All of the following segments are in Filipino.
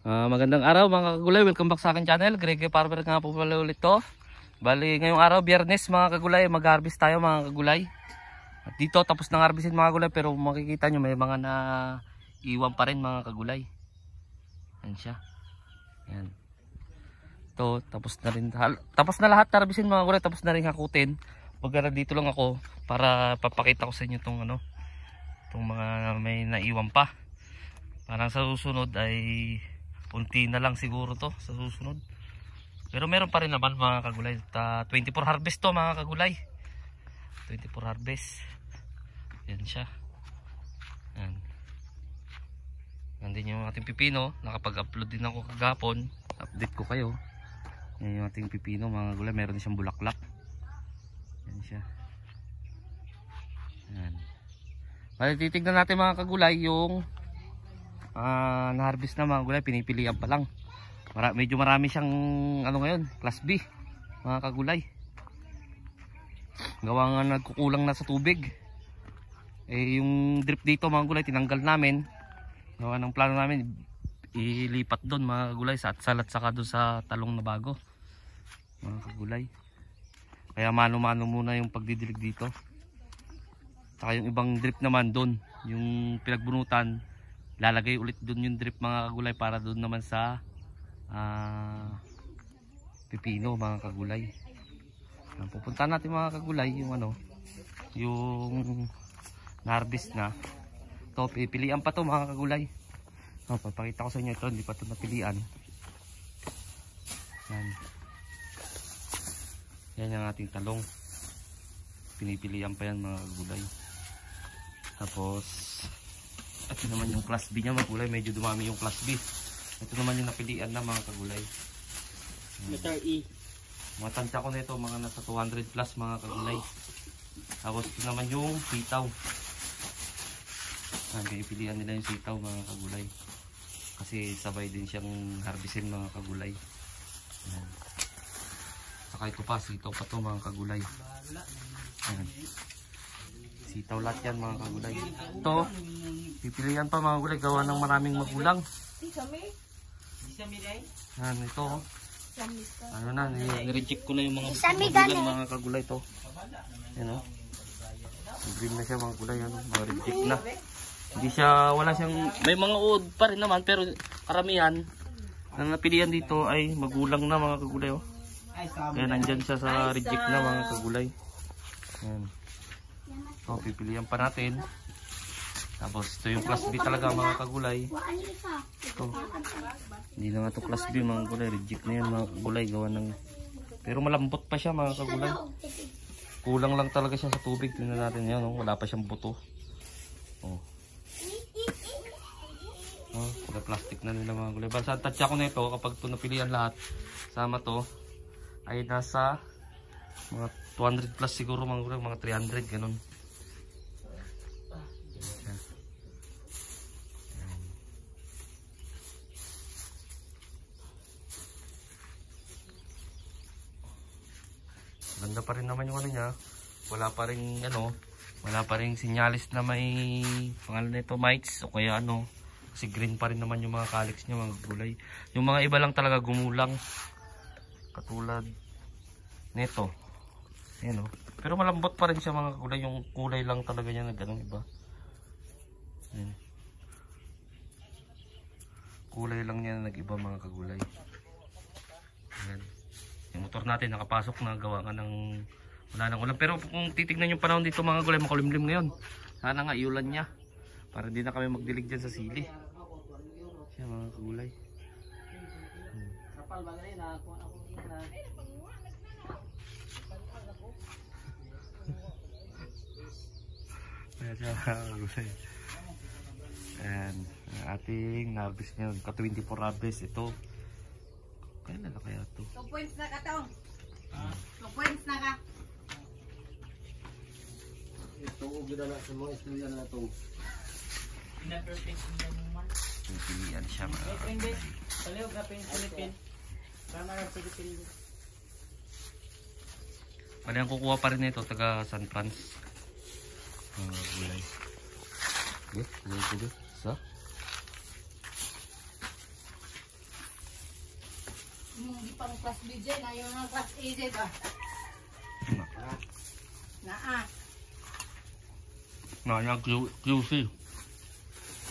Magandang araw mga kagulay, welcome back sa akin channel. Greg Farmer nga po pala ulit to. Bali ngayong araw, Biyernes mga kagulay, mag-harvest tayo mga kagulay. At dito tapos nang harvestin mga kagulay, pero makikita nyo may mga na iwan pa rin mga kagulay. Yan siya. Yan. Ito, tapos na lahat harvestin mga kagulay, tapos na rin hakutin. Pagka dito lang ako para papakita ko sa inyo itong ano, itong mga may naiwan pa. Parang sa susunod ay unti na lang siguro to sa susunod. Pero meron pa rin naman mga kagulay. 24 harvest to mga kagulay. 24 harvest. Yan siya. Yan. Yan din yung ating pipino. Nakapag-upload din ako kagapon. Update ko kayo. Yan yung ating pipino mga kagulay. Meron din siyang bulaklak. Yan siya. Yan. Bali titignan natin mga kagulay yung na-harvest na mga kagulay, pinipilian pa lang. Medyo marami siyang ano ngayon, class B mga kagulay. Gawa nga nagkukulang na sa tubig. Yung drip dito mga kagulay tinanggal namin. Gawa ng plano namin ilipat doon mga kagulay sa Atsalat saka doon sa Talong na Bago mga kagulay. Kaya mano-mano muna yung pagdidilig dito. Saka yung ibang drip naman doon, yung pinagbunutan lalagay ulit doon yung drip mga kagulay para doon naman sa pipino mga kagulay. Pupuntahan natin mga kagulay yung ano, yung na-harvest na. Ito, pipilian pa to mga kagulay. Papakita ko sa inyo ito, hindi pa ito napilian. Yan. Yan yung ating talong. Pinipilian pa yan mga kagulay. Tapos ito naman yung class B niya mga kagulay, medyo dumami yung class B. Ito naman yung napilian na mga kagulay. Letter E. Mga tansya ko nito mga nasa 200 plus mga kagulay. Tapos ito naman yung sitaw. Pinipilian nila yung sitaw mga kagulay. Kasi sabay din siyang harvestin mga kagulay. Ayan. Saka ito pa, sitaw pa to mga kagulay. Ayan. Sitaw lahat yan mga kagulay. Ito, pipilian pa mga kagulay, gawa ng maraming magulang. Yan, ito. Ano na, nireject ko na yung mga magulang mga kagulay to. Yan o. Green na siya mga kagulay, yan o. Mga reject na. Hindi siya, wala siyang, may mga uod pa rin naman, pero karamihan na napilian dito ay magulang na mga kagulay o. Kaya nandyan siya sa reject na mga kagulay. Yan. So, pipilian pa natin. Tapos ito yung class B talaga mga kagulay. Ito. Hindi na nga ito class B mga kagulay. Reject na yan mga kagulay. Gawa ng... Pero malambot pa siya mga kagulay. Kulang lang talaga siya sa tubig. Tingnan natin yan. Oh. Wala pa siyang buto. Oh. Oh, plastic na nila mga kagulay. Basta tansya ko na ito kapag ito napilian lahat. Sama to ay nasa mga 200 plus siguro mga kagulay. Mga 300 ganun. Ganda pa rin naman yung ano niya. Wala pa rin ano, wala pa rin sinyalis na may pangalan nito mites o kaya ano. Kasi green pa rin naman yung mga calyx niya mga gulay. Yung mga iba lang talaga gumulang. Katulad nito. Ayan o. Pero malambot pa rin siya mga gulay. Yung kulay lang talaga niya na ganun iba. Ayan. Kulay lang niya na nag-iba mga kagulay. Ayan. Yung motor natin nakapasok na gawa nga ng wala nang ulan. Pero kung titignan yung panahon dito mga gulay, makulimlim ngayon. Sana nga iulan niya. Para hindi na kami magdilig dyan sa sili. Siya mga kagulay. Ayan siya mga kagulay. Ayan. Ang ating harvest ngayon. Ka 24 harvest. Ito. Kailan na kaya ito? 2 points na ka tong. 2 points na ka. Ito ugida na sa mga istorya na ito. Pilihan siya mga kagulay. Palihog na Philippine. Tama lang Philippine. Pwede ang kukuha pa rin ito taga San Franz. Mga kagulay. Okay, sa Hindi pang class BJ na yung mga class AJ ba? Naa. QC.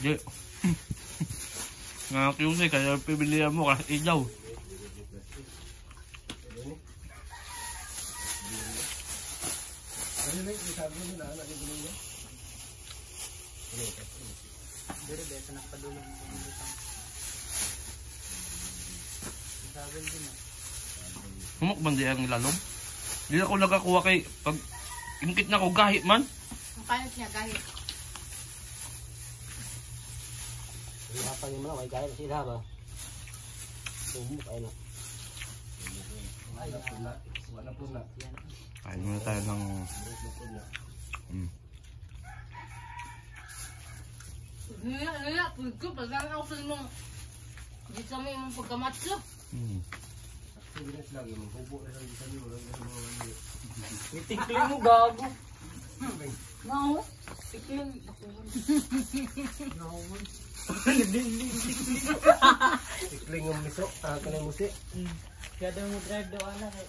Di. Nga QC, kaya pipilihan mo kasi daw. Ano na yung isabi mo na anak yung bilhin niya? Pero beto nakapadulong mo kung dito. Isabi din ah. Humakban di ang lalong. Di ako nakakuha kay pag ingkit na ko gahi man. Ang kalit niya, gahit. Ihapang mo na, may gaya kasi ba? Tumuk ay na. Wala po na. Kain muna tayo ng... Nga, pulid ko. Pagkaan ako sa mong... Hindi sa may mong pagkamatso. Itikling mo gago. No. Tikling. Tikling ang miso. Kanang musi. Kaya daw mo drive daw anak eh.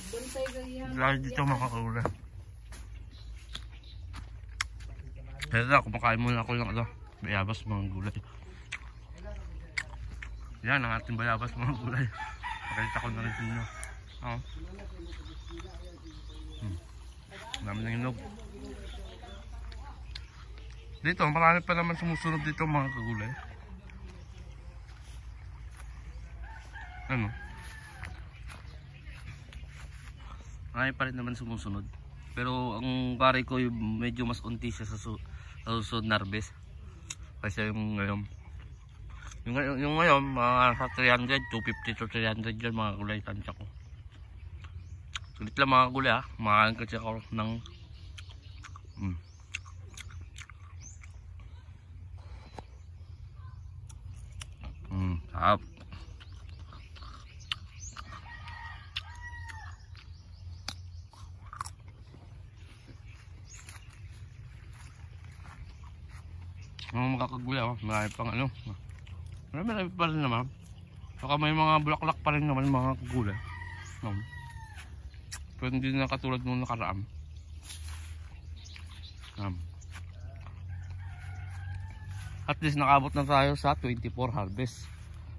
Bantay ganyan. Lagi dito makakula. Kaya na, kumakain muna ako ng bayabas mga gulay. Yan ang ating bayabas mga gulay. Pakita ko na rin sa inyo. Dami ng inog. Dito, marami pa naman sumusunod dito mga kagulay. Ano? Marami pa rin naman sumusunod. Pero ang pare ko medyo mas unti siya sa susunod na harvest. Kasi yung ngayon. Yung ngayon, mga sa 300, 250 to 300 dyan mga gulay tansya ko. Sulit lang mga gulay ha. Makakain kasi ako ng sarap. Mga makakagulay oh. Marami pang ano. Marami pa rin naman. Saka may mga bulaklak pa rin naman mga kagulay. Pero hindi na katulad nung nakaraan. At least nakabot na tayo sa 24 harvest.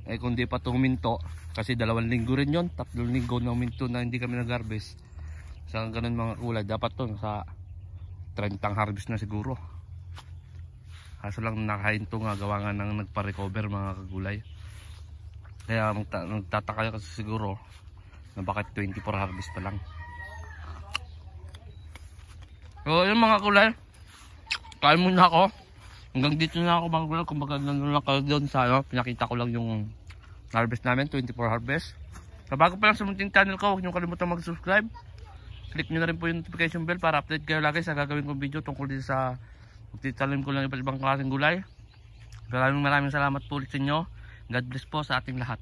Eh kung di pa ito huminto, kasi 2 linggo rin yun, 3 linggo na huminto na hindi kami nag-harvest. Sa ganun mga kulay, dapat to sa 30 harvest na siguro. Kaso lang nakahinto nga, gawa nga nang nagpa-recover mga kagulay. Kaya nagtataka kasi siguro na bakit 24 harvest pa lang. So yun mga kulay, kain muna ako. Hanggang dito na ako mga kulay. Kumbaga nandun lang kayo doon sa pinakita ko lang yung harvest namin, 24 harvest. So bago pa lang sa munting channel ko, huwag nyo kalimutan mag-subscribe. Click nyo na rin po yung notification bell para update kayo lagi sa gagawin kong video tungkol din sa magtitalim ko lang iba't ibang klaseng gulay. Maraming salamat po ulit sa inyo. God bless po sa ating lahat.